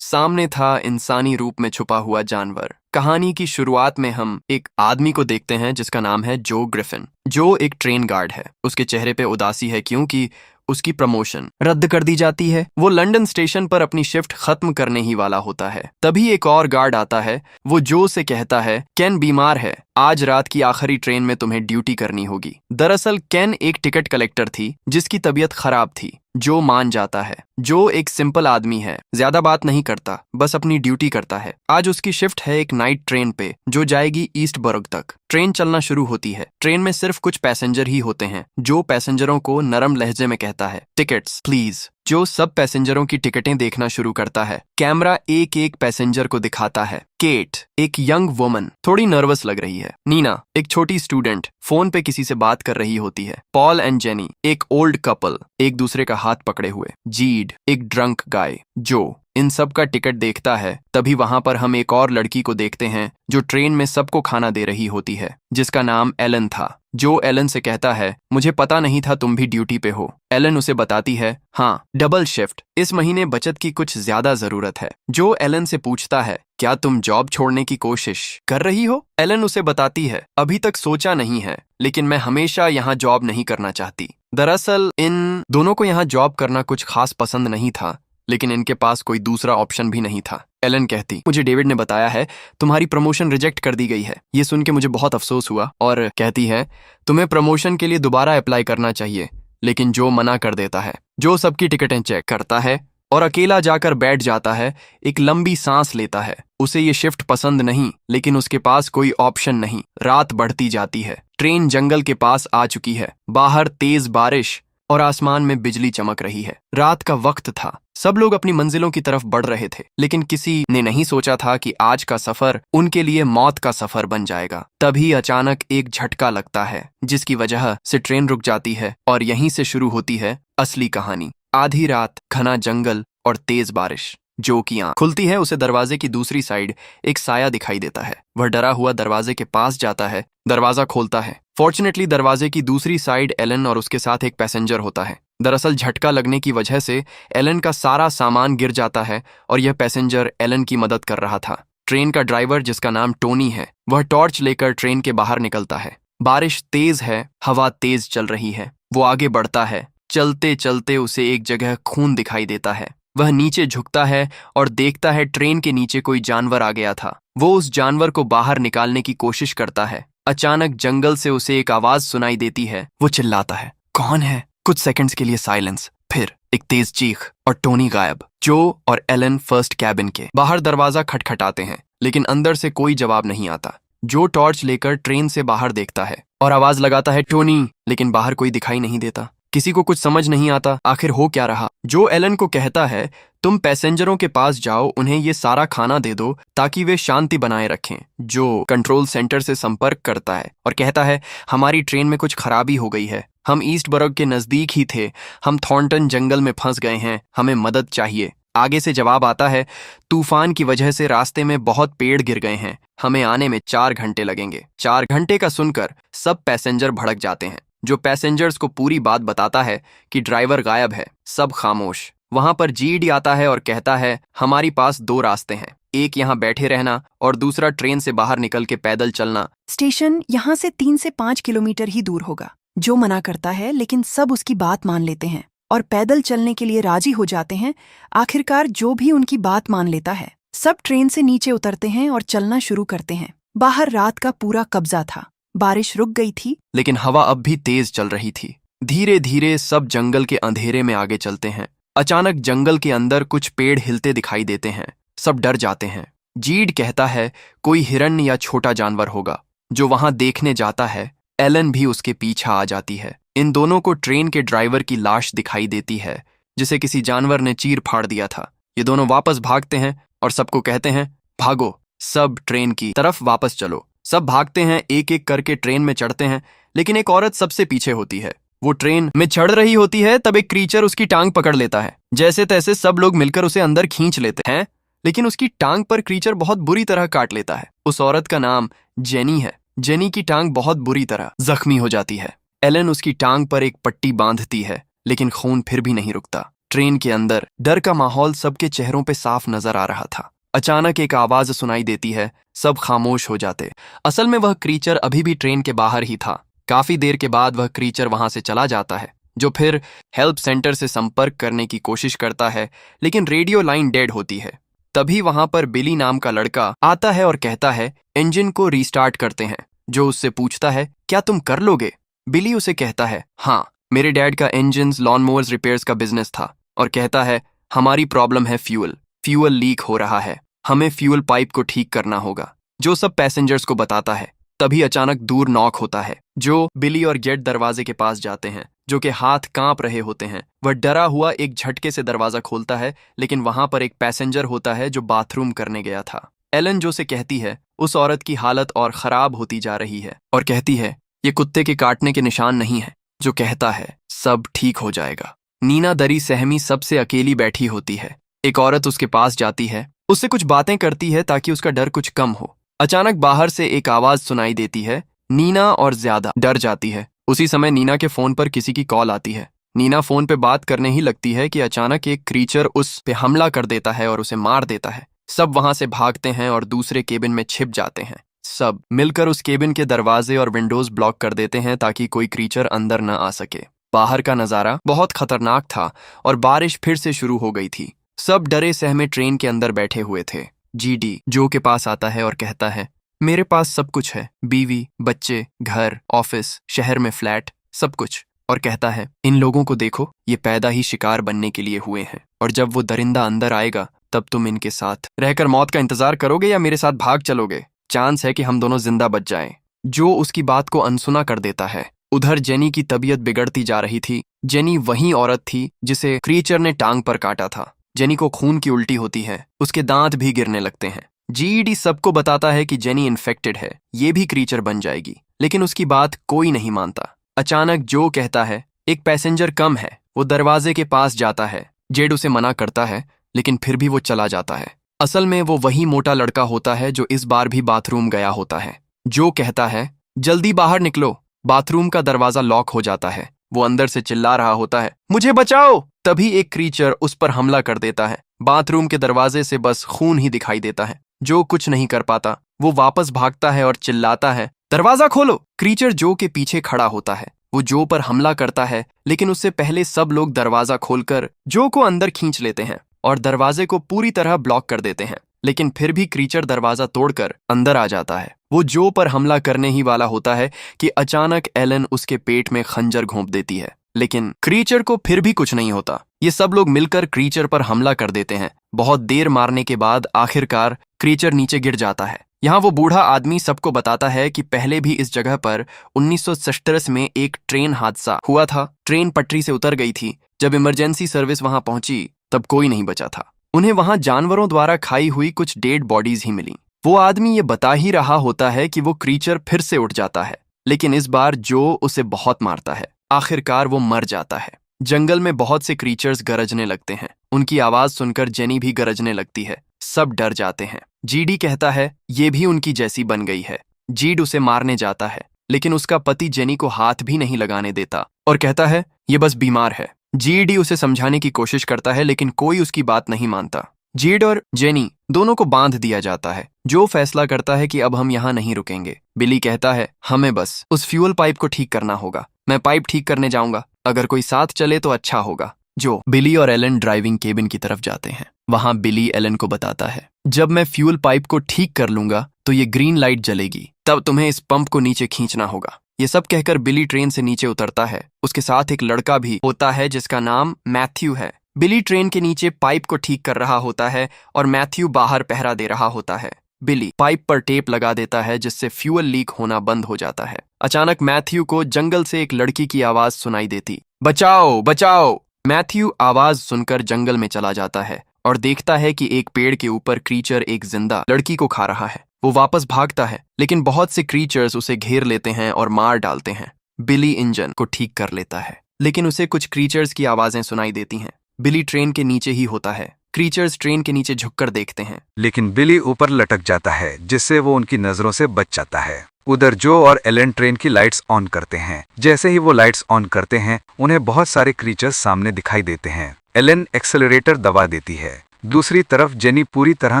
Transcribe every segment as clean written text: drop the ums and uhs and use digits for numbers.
सामने था इंसानी रूप में छुपा हुआ जानवर। कहानी की शुरुआत में हम एक आदमी को देखते हैं जिसका नाम है जो ग्रिफिन। जो एक ट्रेन गार्ड है। उसके चेहरे पे उदासी है क्योंकि उसकी प्रमोशन रद्द कर दी जाती है। वो लंदन स्टेशन पर अपनी शिफ्ट खत्म करने ही वाला होता है। तभी एक और गार्ड आता है। वो जो से कहता है, केन बीमार है, आज रात की आखिरी ट्रेन में तुम्हें ड्यूटी करनी होगी। दरअसल केन एक टिकट कलेक्टर थी जिसकी तबीयत खराब थी। जो मान जाता है। जो एक सिंपल आदमी है, ज्यादा बात नहीं करता, बस अपनी ड्यूटी करता है। आज उसकी शिफ्ट है एक नाइट ट्रेन पे जो जाएगी ईस्ट बर्ग तक। ट्रेन चलना शुरू होती है। ट्रेन में सिर्फ कुछ पैसेंजर ही होते हैं। जो पैसेंजरों को नरम लहजे में कहता है, टिकट्स प्लीज। जो सब पैसेंजरों की टिकटें देखना शुरू करता है। कैमरा एक एक पैसेंजर को दिखाता है। केट, एक यंग वुमन, थोड़ी नर्वस लग रही है। नीना, एक छोटी स्टूडेंट, फोन पे किसी से बात कर रही होती है। पॉल एंड जेनी, एक ओल्ड कपल, एक दूसरे का हाथ पकड़े हुए। जीड, एक ड्रंक गाय। जो इन सब का टिकट देखता है। तभी वहां पर हम एक और लड़की को देखते हैं जो ट्रेन में सबको खाना दे रही होती है, जिसका नाम एलन था। जो एलन से कहता है, मुझे पता नहीं था तुम भी ड्यूटी पे हो। एलन उसे बताती है, हाँ, डबल शिफ्ट, इस महीने बचत की कुछ ज्यादा जरूरत है। जो एलन से पूछता है, क्या तुम जॉब छोड़ने की कोशिश कर रही हो? एलन उसे बताती है, अभी तक सोचा नहीं है, लेकिन मैं हमेशा यहाँ जॉब नहीं करना चाहती। दरअसल इन दोनों को यहाँ जॉब करना कुछ खास पसंद नहीं था, लेकिन इनके पास कोई दूसरा ऑप्शन भी नहीं था। एलन कहती, मुझे डेविड ने बताया है तुम्हारी प्रमोशन रिजेक्ट कर दी गई है। ये सुन के मुझे बहुत अफसोस हुआ। और कहती है, तुम्हें प्रमोशन के लिए दोबारा अप्लाई करना चाहिए। लेकिन जो मना कर देता है। जो सबकी टिकटें चेक करता है और अकेला जाकर बैठ जाता है। एक लंबी सांस लेता है। उसे ये शिफ्ट पसंद नहीं, लेकिन उसके पास कोई ऑप्शन नहीं। रात बढ़ती जाती है। ट्रेन जंगल के पास आ चुकी है। बाहर तेज बारिश और आसमान में बिजली चमक रही है। रात का वक्त था। सब लोग अपनी मंजिलों की तरफ बढ़ रहे थे, लेकिन किसी ने नहीं सोचा था कि आज का सफर उनके लिए मौत का सफर बन जाएगा। तभी अचानक एक झटका लगता है, जिसकी वजह से ट्रेन रुक जाती है और यहीं से शुरू होती है असली कहानी। आधी रात, घना जंगल और तेज बारिश। जो की आंख खुलती है, उसे दरवाजे की दूसरी साइड एक साया दिखाई देता है। वह डरा हुआ दरवाजे के पास जाता है। दरवाजा खोलता है। फॉर्चुनेटली दरवाजे की दूसरी साइड एलन और उसके साथ एक पैसेंजर होता है। दरअसल झटका लगने की वजह से एलन का सारा सामान गिर जाता है और यह पैसेंजर एलन की मदद कर रहा था। ट्रेन का ड्राइवर, जिसका नाम टोनी है, वह टॉर्च लेकर ट्रेन के बाहर निकलता है। बारिश तेज है, हवा तेज चल रही है। वो आगे बढ़ता है। चलते चलते उसे एक जगह खून दिखाई देता है। वह नीचे झुकता है और देखता है ट्रेन के नीचे कोई जानवर आ गया था। वो उस जानवर को बाहर निकालने की कोशिश करता है। अचानक जंगल से उसे एक आवाज सुनाई देती है। वो चिल्लाता है, कौन है? कुछ सेकंड्स के लिए साइलेंस, फिर एक तेज चीख और टोनी गायब। जो और एलन फर्स्ट कैबिन के बाहर दरवाजा खटखटाते हैं, लेकिन अंदर से कोई जवाब नहीं आता। जो टॉर्च लेकर ट्रेन से बाहर देखता है और आवाज लगाता है, टोनी, लेकिन बाहर कोई दिखाई नहीं देता। किसी को कुछ समझ नहीं आता आखिर हो क्या रहा। जो एलन को कहता है, तुम पैसेंजरों के पास जाओ, उन्हें ये सारा खाना दे दो ताकि वे शांति बनाए रखें। जो कंट्रोल सेंटर से संपर्क करता है और कहता है, हमारी ट्रेन में कुछ खराबी हो गई है। हम ईस्ट बर्ग के नजदीक ही थे। हम थॉर्नटन जंगल में फंस गए हैं। हमें मदद चाहिए। आगे से जवाब आता है, तूफान की वजह से रास्ते में बहुत पेड़ गिर गए हैं। हमें आने में 4 घंटे लगेंगे। 4 घंटे का सुनकर सब पैसेंजर भड़क जाते हैं। जो पैसेंजर्स को पूरी बात बताता है कि ड्राइवर गायब है। सब खामोश। वहां पर जीडी आता है और कहता है, हमारी पास 2 रास्ते हैं। एक यहाँ बैठे रहना और दूसरा ट्रेन से बाहर निकल के पैदल चलना। स्टेशन यहाँ से 3 से 5 किलोमीटर ही दूर होगा। जो मना करता है, लेकिन सब उसकी बात मान लेते हैं और पैदल चलने के लिए राजी हो जाते हैं। आखिरकार जो भी उनकी बात मान लेता है। सब ट्रेन से नीचे उतरते हैं और चलना शुरू करते हैं। बाहर रात का पूरा कब्जा था। बारिश रुक गई थी, लेकिन हवा अब भी तेज चल रही थी। धीरे धीरे सब जंगल के अंधेरे में आगे चलते हैं। अचानक जंगल के अंदर कुछ पेड़ हिलते दिखाई देते हैं। सब डर जाते हैं। जीड कहता है, कोई हिरन या छोटा जानवर होगा। जो वहां देखने जाता है। एलन भी उसके पीछे आ जाती है। इन दोनों को ट्रेन के ड्राइवर की लाश दिखाई देती है, जिसे किसी जानवर ने चीर फाड़ दिया था। ये दोनों वापस भागते हैं और सबको कहते हैं, भागो, सब ट्रेन की तरफ वापस चलो। सब भागते हैं, एक एक करके ट्रेन में चढ़ते हैं, लेकिन एक औरत सबसे पीछे होती है। वो ट्रेन में चढ़ रही होती है, तब एक क्रीचर उसकी टांग पकड़ लेता है। जैसे तैसे सब लोग मिलकर उसे अंदर खींच लेते हैं, लेकिन उसकी टांग पर क्रीचर बहुत बुरी तरह काट लेता है। उस औरत का नाम जेनी है। जेनी की टांग बहुत बुरी तरह जख्मी हो जाती है। एलन उसकी टांग पर एक पट्टी बांधती है, लेकिन खून फिर भी नहीं रुकता। ट्रेन के अंदर डर का माहौल सबके चेहरों पे साफ नजर आ रहा था। अचानक एक आवाज सुनाई देती है, सब खामोश हो जाते। असल में वह क्रीचर अभी भी ट्रेन के बाहर ही था। काफी देर के बाद वह क्रीचर वहां से चला जाता है, जो फिर हेल्प सेंटर से संपर्क करने की कोशिश करता है, लेकिन रेडियो लाइन डेड होती है। तभी वहां पर बिली नाम का लड़का आता है और कहता है इंजन को रीस्टार्ट करते हैं। जो उससे पूछता है क्या तुम कर लोगे? बिली उसे कहता है हाँ, मेरे डैड का इंजन लॉन मोवर्स रिपेयर्स का बिजनेस था, और कहता है हमारी प्रॉब्लम है फ्यूल लीक हो रहा है, हमें फ्यूल पाइप को ठीक करना होगा। जो सब पैसेंजर्स को बताता है। तभी अचानक दूर नॉक होता है। जो बिली और जेट दरवाजे के पास जाते हैं, जो के हाथ कांप रहे होते हैं। वह डरा हुआ एक झटके से दरवाजा खोलता है, लेकिन वहां पर एक पैसेंजर होता है जो बाथरूम करने गया था। एलन जो से कहती है उस औरत की हालत और खराब होती जा रही है, और कहती है ये कुत्ते के काटने के निशान नहीं है। जो कहता है सब ठीक हो जाएगा। नीना दरी सहमी सबसे अकेली बैठी होती है। एक औरत उसके पास जाती है, उससे कुछ बातें करती है ताकि उसका डर कुछ कम हो। अचानक बाहर से एक आवाज सुनाई देती है। नीना और ज्यादा डर जाती है। उसी समय नीना के फोन पर किसी की कॉल आती है। नीना फोन पे बात करने ही लगती है कि अचानक एक क्रीचर उस पे हमला कर देता है और उसे मार देता है। सब वहां से भागते हैं और दूसरे केबिन में छिप जाते हैं। सब मिलकर उस केबिन के दरवाजे और विंडोज ब्लॉक कर देते हैं ताकि कोई क्रीचर अंदर न आ सके। बाहर का नजारा बहुत खतरनाक था और बारिश फिर से शुरू हो गई थी। सब डरे सहमे ट्रेन के अंदर बैठे हुए थे। जीडी जो के पास आता है और कहता है मेरे पास सब कुछ है, बीवी, बच्चे, घर, ऑफिस, शहर में फ्लैट, सब कुछ। और कहता है इन लोगों को देखो, ये पैदा ही शिकार बनने के लिए हुए हैं, और जब वो दरिंदा अंदर आएगा तब तुम इनके साथ रहकर मौत का इंतजार करोगे या मेरे साथ भाग चलोगे? चांस है कि हम दोनों जिंदा बच जाएं। जो उसकी बात को अनसुना कर देता है। उधर जेनी की तबीयत बिगड़ती जा रही थी। जेनी वही औरत थी जिसे क्रीचर ने टांग पर काटा था। जेनी को खून की उल्टी होती है, उसके दांत भी गिरने लगते हैं। जीईडी सबको बताता है कि जेनी इन्फेक्टेड है, ये भी क्रीचर बन जाएगी, लेकिन उसकी बात कोई नहीं मानता। अचानक जो कहता है एक पैसेंजर कम है। वो दरवाजे के पास जाता है। जेड उसे मना करता है, लेकिन फिर भी वो चला जाता है। असल में वो वही मोटा लड़का होता है जो इस बार भी बाथरूम गया होता है। जो कहता है जल्दी बाहर निकलो। बाथरूम का दरवाजा लॉक हो जाता है। वो अंदर से चिल्ला रहा होता है मुझे बचाओ। तभी एक क्रीचर उस पर हमला कर देता है। बाथरूम के दरवाजे से बस खून ही दिखाई देता है। जो कुछ नहीं कर पाता। वो वापस भागता है और चिल्लाता है दरवाजा खोलो। क्रीचर जो के पीछे खड़ा होता है। वो जो पर हमला करता है, लेकिन उससे पहले सब लोग दरवाजा खोलकर जो को अंदर खींच लेते हैं और दरवाजे को पूरी तरह ब्लॉक कर देते हैं। लेकिन फिर भी क्रीचर दरवाजा तोड़कर अंदर आ जाता है। वो जो पर हमला करने ही वाला होता है कि अचानक एलन उसके पेट में खंजर घोंप देती है, लेकिन क्रीचर को फिर भी कुछ नहीं होता। ये सब लोग मिलकर क्रीचर पर हमला कर देते हैं। बहुत देर मारने के बाद आखिरकार क्रीचर नीचे गिर जाता है। यहाँ वो बूढ़ा आदमी सबको बताता है कि पहले भी इस जगह पर 1937 में एक ट्रेन हादसा हुआ था। ट्रेन पटरी से उतर गई थी। जब इमरजेंसी सर्विस वहां पहुंची तब कोई नहीं बचा था। उन्हें वहां जानवरों द्वारा खाई हुई कुछ डेड बॉडीज ही मिली। वो आदमी ये बता ही रहा होता है कि वो क्रीचर फिर से उठ जाता है, लेकिन इस बार जो उसे बहुत मारता है। आखिरकार वो मर जाता है। जंगल में बहुत से क्रीचर्स गरजने लगते हैं। उनकी आवाज सुनकर जेनी भी गरजने लगती है। सब डर जाते हैं। जीडी कहता है ये भी उनकी जैसी बन गई है। जीड उसे मारने जाता है, लेकिन उसका पति जेनी को हाथ भी नहीं लगाने देता और कहता है ये बस बीमार है। जीडी उसे समझाने की कोशिश करता है, लेकिन कोई उसकी बात नहीं मानता। जीड और जेनी दोनों को बांध दिया जाता है। जो फैसला करता है कि अब हम यहाँ नहीं रुकेंगे। बिली कहता है हमें बस उस फ्यूल पाइप को ठीक करना होगा। मैं पाइप ठीक करने जाऊंगा, अगर कोई साथ चले तो अच्छा होगा। जो बिली और एलन ड्राइविंग केबिन की तरफ जाते हैं। वहां बिली एलन को बताता है जब मैं फ्यूल पाइप को ठीक कर लूंगा तो ये ग्रीन लाइट जलेगी, तब तुम्हें इस पंप को नीचे खींचना होगा। ये सब कहकर बिली ट्रेन से नीचे उतरता है। उसके साथ एक लड़का भी होता है जिसका नाम मैथ्यू है। बिली ट्रेन के नीचे पाइप को ठीक कर रहा होता है और मैथ्यू बाहर पहरा दे रहा होता है। बिली पाइप पर टेप लगा देता है जिससे फ्यूल लीक होना बंद हो जाता है। अचानक मैथ्यू को जंगल से एक लड़की की आवाज सुनाई देती, बचाओ बचाओ। मैथ्यू आवाज सुनकर जंगल में चला जाता है और देखता है कि एक पेड़ के ऊपर क्रीचर एक जिंदा लड़की को खा रहा है। वो वापस भागता है, लेकिन बहुत से क्रीचर्स उसे घेर लेते हैं और मार डालते हैं। बिली इंजन को ठीक कर लेता है, लेकिन उसे कुछ क्रीचर्स की आवाजें सुनाई देती हैं। बिली ट्रेन के नीचे ही होता है। क्रीचर्स ट्रेन के नीचे झुककर देखते हैं, लेकिन बिली ऊपर लटक जाता है जिससे वो उनकी नजरों से बच जाता है। उधर जो और एलन ट्रेन की लाइट्स ऑन करते हैं। जैसे ही वो लाइट्स ऑन करते हैं, उन्हें बहुत सारे क्रीचर्स सामने दिखाई देते हैं। एलेन एक्सेलरेटर दबा देती है। दूसरी तरफ जेनी पूरी तरह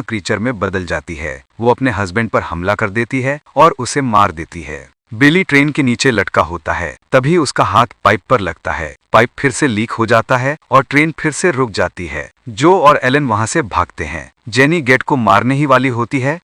क्रीचर में बदल जाती है। वो अपने हस्बैंड पर हमला कर देती है और उसे मार देती है। बिली ट्रेन के नीचे लटका होता है, तभी उसका हाथ पाइप पर लगता है। पाइप फिर से लीक हो जाता है और ट्रेन फिर से रुक जाती है। जो और एलेन वहां से भागते हैं। जेनी गेट को मारने ही वाली होती है